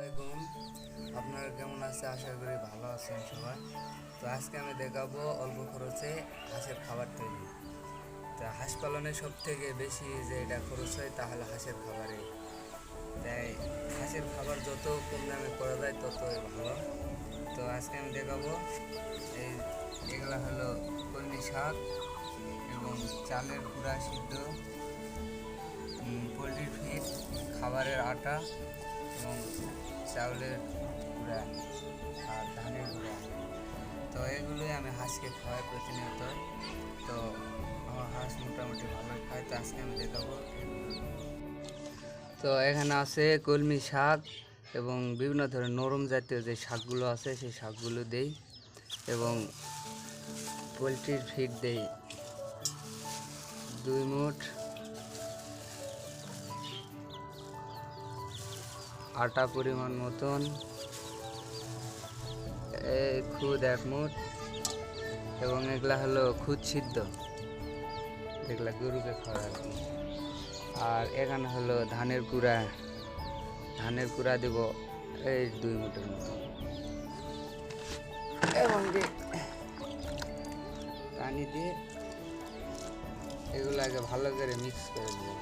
আলাইকুম, আপনারা কেমন আছে? আশা করি ভালো আছেন সবাই। তো আজকে আমি দেখাবো অল্প খরচে হাঁসের খাবার তৈরি। তো হাঁস পালনে সব থেকে বেশি যে এটা খরচ হয় তাহলে হাঁসের খাবারে। তাই হাঁসের খাবার যত কম দামে করা যায় ততই ভালো। তো আজকে আমি দেখাবো এই এগুলা হলো কলমি শাক এবং চালের গুঁড়া সিদ্ধ, পোলট্রির ফিড, খাবারের আটা এবং চাউলের গুঁড়া আর ধানের গুঁড়া। তো এগুলোই আমি হাঁসকে খাওয়াই প্রতিনিয়ত। তো আমার হাঁস মোটামুটি ভালোই খায়। তো আজকে আমি দেখাবো এগুলো। তো এখানে আছে কলমি শাক এবং বিভিন্ন ধরনের নরম জাতীয় যে শাকগুলো আছে সেই শাকগুলো দেই এবং পোলট্রির ফিড দেই 2 মুঠ, আটা পরিমাণ মতন, খুদ 1 মুঠ এবং এগুলা হলো খুদ সিদ্ধ, এগুলা গরুকে খাওয়া আর কি। আর এখানে হলো ধানের কুড়া দেব এই 2 মুঠের মতো এবং পানি দিয়ে এগুলো আগে ভালো করে মিক্স করে দেব।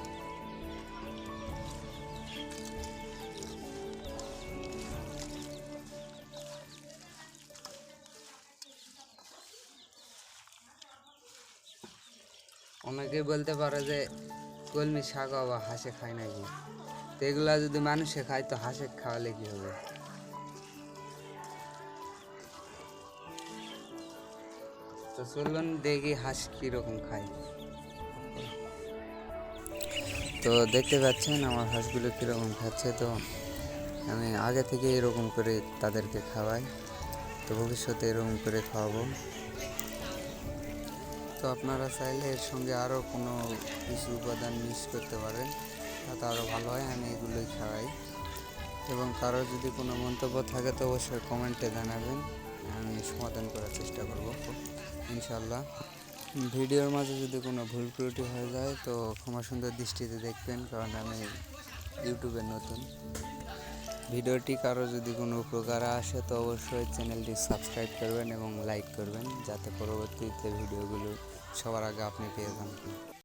অনেকেই বলতে পারে যে কলমি শাক আবার হাঁসে খায় নাকি। তো এগুলা যদি মানুষে খায় তো হাঁসে খাওয়ালে কি হবে? তো চলুন দেখি হাঁস কীরকম খায়। তো দেখতে পাচ্ছেন আমার হাঁসগুলো কীরকম খাচ্ছে। তো আমি আগে থেকে এরকম করে তাদেরকে খাওয়াই, তো ভবিষ্যতে এরকম করে খাওয়াবো। তো আপনারা চাইলে এর সঙ্গে আরও কোনো কিছু উপাদান মিক্স করতে পারেন, তাতে আরও ভালো হয়। আমি এগুলোই খাওয়াই এবং কারো যদি কোনো মন্তব্য থাকে তো অবশ্যই কমেন্টে জানাবেন, আমি সমাধান করার চেষ্টা করব ইনশাল্লাহ। ভিডিওর মাঝে যদি কোনো ভুল ত্রুটি হয়ে যায় তো ক্ষমা সুন্দর দৃষ্টিতে দেখবেন, কারণ আমি ইউটিউবে নতুন। ভিডিওটি কারো যদি কোনো উপকারে আসে তো অবশ্যই চ্যানেলটি সাবস্ক্রাইব করবেন এবং লাইক করবেন, যাতে পরবর্তীতে ভিডিওগুলো সবার আগে আপনি পেয়ে যান।